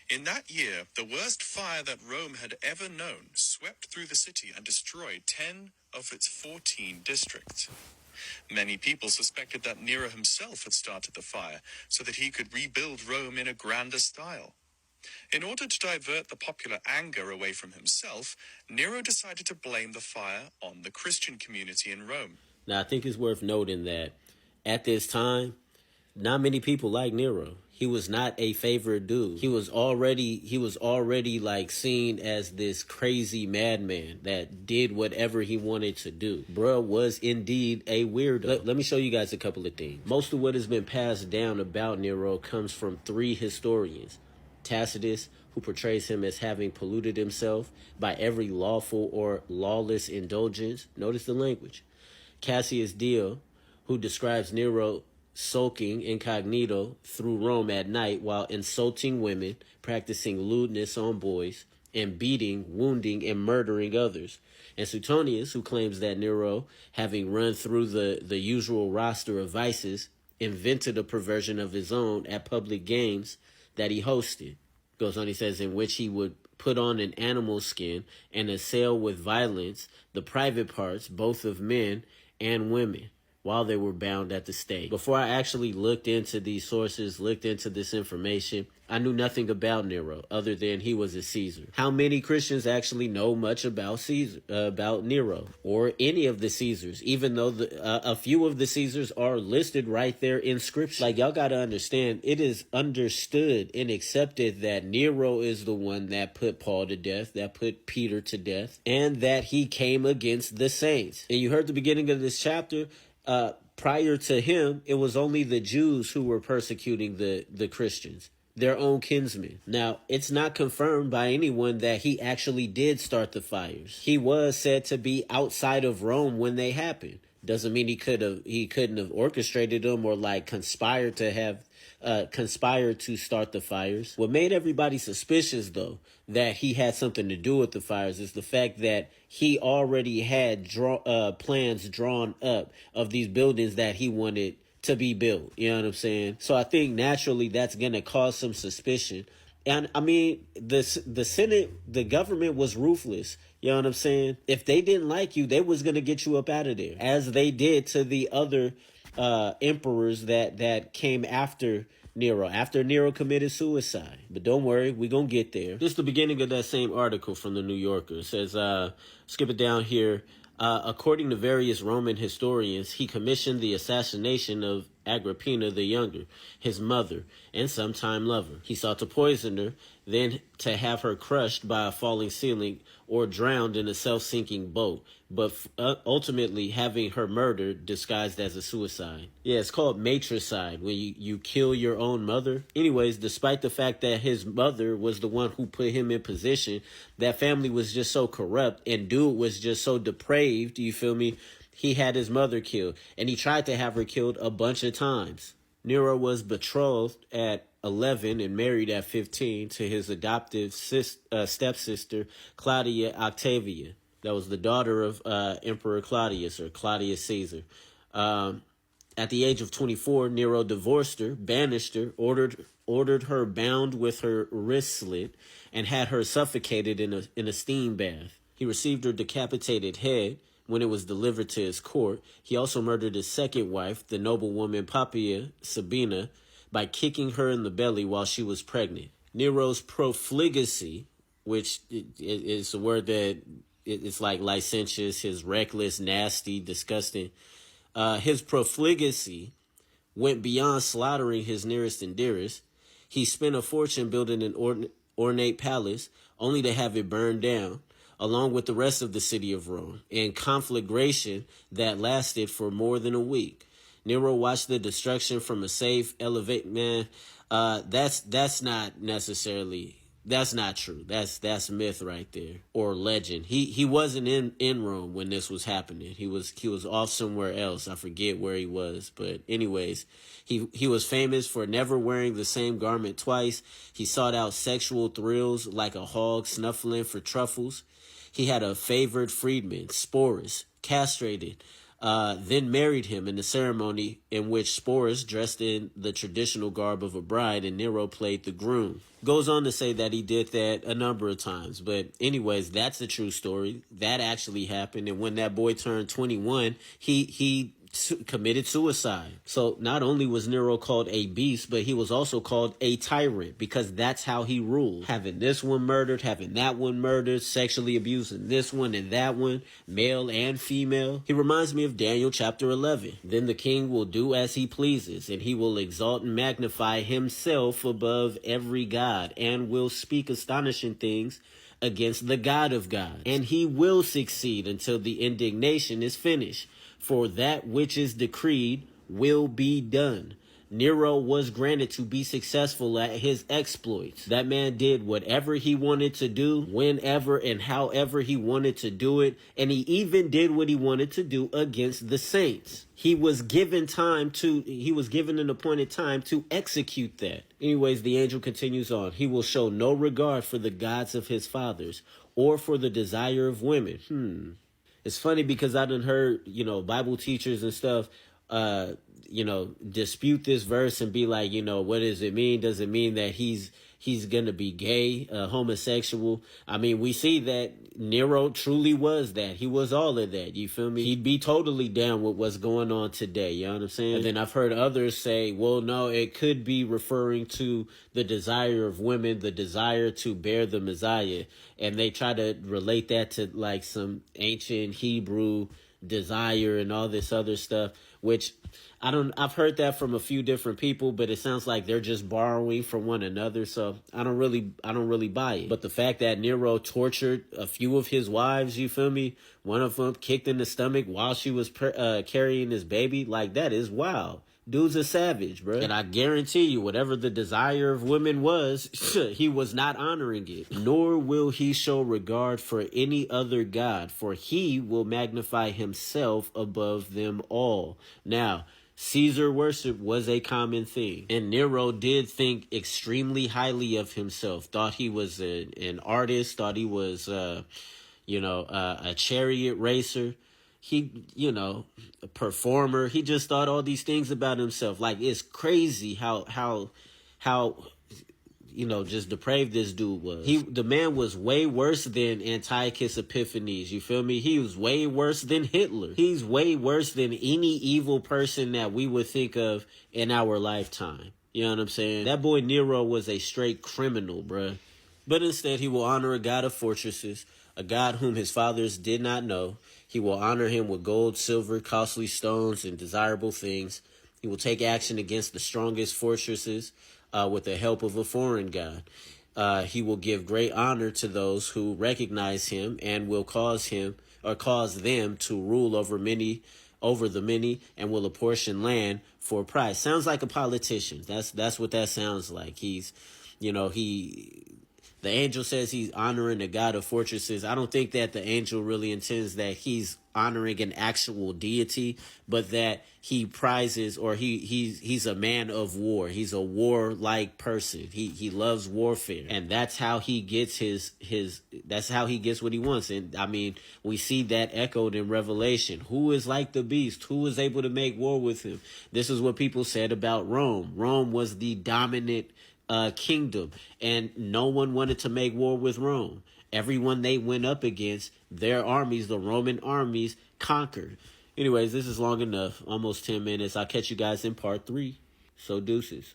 In that year, the worst fire that Rome had ever known swept through the city and destroyed 10 of its 14 districts. Many people suspected that Nero himself had started the fire so that he could rebuild Rome in a grander style. In order to divert the popular anger away from himself, Nero decided to blame the fire on the Christian community in Rome. Now, I think it's worth noting that at this time, not many people like Nero. He was not a favored dude. He was already like seen as this crazy madman that did whatever he wanted to do. Bruh was indeed a weirdo. Let me show you guys a couple of things. Most of what has been passed down about Nero comes from 3 historians. Tacitus, who portrays him as having polluted himself by every lawful or lawless indulgence. Notice the language. Cassius Dio, who describes Nero sulking incognito through Rome at night while insulting women, practicing lewdness on boys, and beating, wounding, and murdering others. And Suetonius, who claims that Nero, having run through the usual roster of vices, invented a perversion of his own at public games that he hosted. Goes on, he says, in which he would put on an animal skin and assail with violence the private parts, both of men and women, while they were bound at the stake. Before I actually looked into these sources, looked into this information, I knew nothing about Nero other than he was a Caesar. How many Christians actually know much about about Nero or any of the Caesars, even though a few of the Caesars are listed right there in scripture? Like, y'all got to understand, it is understood and accepted that Nero is the one that put Paul to death, that put Peter to death, and that he came against the saints. And you heard the beginning of this chapter. Prior to him, it was only the Jews who were persecuting the Christians, their own kinsmen. Now, it's not confirmed by anyone that he actually did start the fires. He was said to be outside of Rome when they happened. Doesn't mean he couldn't have orchestrated them or like conspired to start the fires. What made everybody suspicious, though, that he had something to do with the fires is the fact that he already had plans drawn up of these buildings that he wanted to be built. You know what I'm saying? So I think naturally that's going to cause some suspicion. And I mean, the Senate, the government was ruthless. You know what I'm saying? If they didn't like you, they was going to get you up out of there, as they did to the other emperors that came after Nero committed suicide. But don't worry, we're going to get there. This is the beginning of that same article from the New Yorker. It says, skip it down here. According to various Roman historians, he commissioned the assassination of Agrippina the Younger, his mother and sometime lover. He sought to poison her, then to have her crushed by a falling ceiling or drowned in a self-sinking boat, but ultimately having her murdered disguised as a suicide. Yeah, it's called matricide, when you kill your own mother. Anyways, despite the fact that his mother was the one who put him in position, that family was just so corrupt and dude was just so depraved, you feel me? He had his mother killed, and he tried to have her killed a bunch of times. Nero was betrothed at 11 and married at 15 to his adoptive stepsister, Claudia Octavia. That was the daughter of Emperor Claudius, or Claudius Caesar. At the age of 24, Nero divorced her, banished her, ordered her bound with her wrists slit, and had her suffocated in a steam bath. He received her decapitated head when it was delivered to his court. He also murdered his second wife, the noblewoman Poppaea Sabina, by kicking her in the belly while she was pregnant. Nero's profligacy, which is a word that it's like licentious, his reckless, nasty, disgusting. His profligacy went beyond slaughtering his nearest and dearest. He spent a fortune building an ornate palace only to have it burned down, along with the rest of the city of Rome, in conflagration that lasted for more than a week. Nero watched the destruction from a safe elevate. Man, that's not true. That's myth right there, or legend. He wasn't in Rome when this was happening. He was off somewhere else. I forget where he was, but anyways, he was famous for never wearing the same garment twice. He sought out sexual thrills like a hog snuffling for truffles. He had a favored freedman, Sporus, castrated then married him in the ceremony in which Sporus, dressed in the traditional garb of a bride, and Nero played the groom. Goes on to say that he did that a number of times. But anyways, that's a true story. That actually happened. And when that boy turned 21, he committed suicide. So not only was Nero called a beast, but he was also called a tyrant, because that's how he ruled. Having this one murdered, having that one murdered, sexually abusing this one and that one, male and female. He reminds me of Daniel chapter 11. Then the king will do as he pleases, and he will exalt and magnify himself above every god, and will speak astonishing things against the God of gods. And he will succeed until the indignation is finished. For that which is decreed will be done. Nero was granted to be successful at his exploits. That man did whatever he wanted to do, whenever and however he wanted to do it, and he even did what he wanted to do against the saints. He was given an appointed time to execute that. Anyways, the angel continues on. He will show no regard for the gods of his fathers, or for the desire of women. It's funny because I done heard, Bible teachers and stuff, dispute this verse and be like, what does it mean? Does it mean that he's going to be gay, homosexual? I mean, we see that Nero truly was that. He was all of that. You feel me? He'd be totally down with what's going on today. You know what I'm saying? And then I've heard others say, well, no, it could be referring to the desire of women, the desire to bear the Messiah. And they try to relate that to like some ancient Hebrew desire and all this other stuff, which I've heard that from a few different people, but it sounds like they're just borrowing from one another. So I don't really buy it. But the fact that Nero tortured a few of his wives, you feel me? One of them kicked in the stomach while she was carrying his baby. Like, that is wild. Dude's a savage, bro. And I guarantee you, whatever the desire of women was, he was not honoring it. Nor will he show regard for any other god, for he will magnify himself above them all. Now, Caesar worship was a common thing. And Nero did think extremely highly of himself. Thought he was an artist. Thought he was, a chariot racer. He, a performer. He just thought all these things about himself. Like, it's crazy how just depraved this dude was. The man was way worse than Antiochus Epiphanes. You feel me? He was way worse than Hitler. He's way worse than any evil person that we would think of in our lifetime. You know what I'm saying? That boy Nero was a straight criminal, bruh. But instead, he will honor a god of fortresses, a god whom his fathers did not know. He will honor him with gold, silver, costly stones, and desirable things. He will take action against the strongest fortresses with the help of a foreign god. He will give great honor to those who recognize him, and will cause them to rule over the many, and will apportion land for a price. Sounds like a politician. That's what that sounds like. The angel says he's honoring the god of fortresses. I don't think that the angel really intends that he's honoring an actual deity, but that he prizes, or he's a man of war. He's a warlike person. He loves warfare, and that's how he gets that's how he gets what he wants. And I mean, we see that echoed in Revelation. Who is like the beast? Who is able to make war with him? This is what people said about Rome. Rome was the dominant kingdom, and no one wanted to make war with Rome. Everyone they went up against, their armies, the Roman armies, conquered. Anyways, this is long enough. Almost 10 minutes. I'll catch you guys in part 3. So deuces.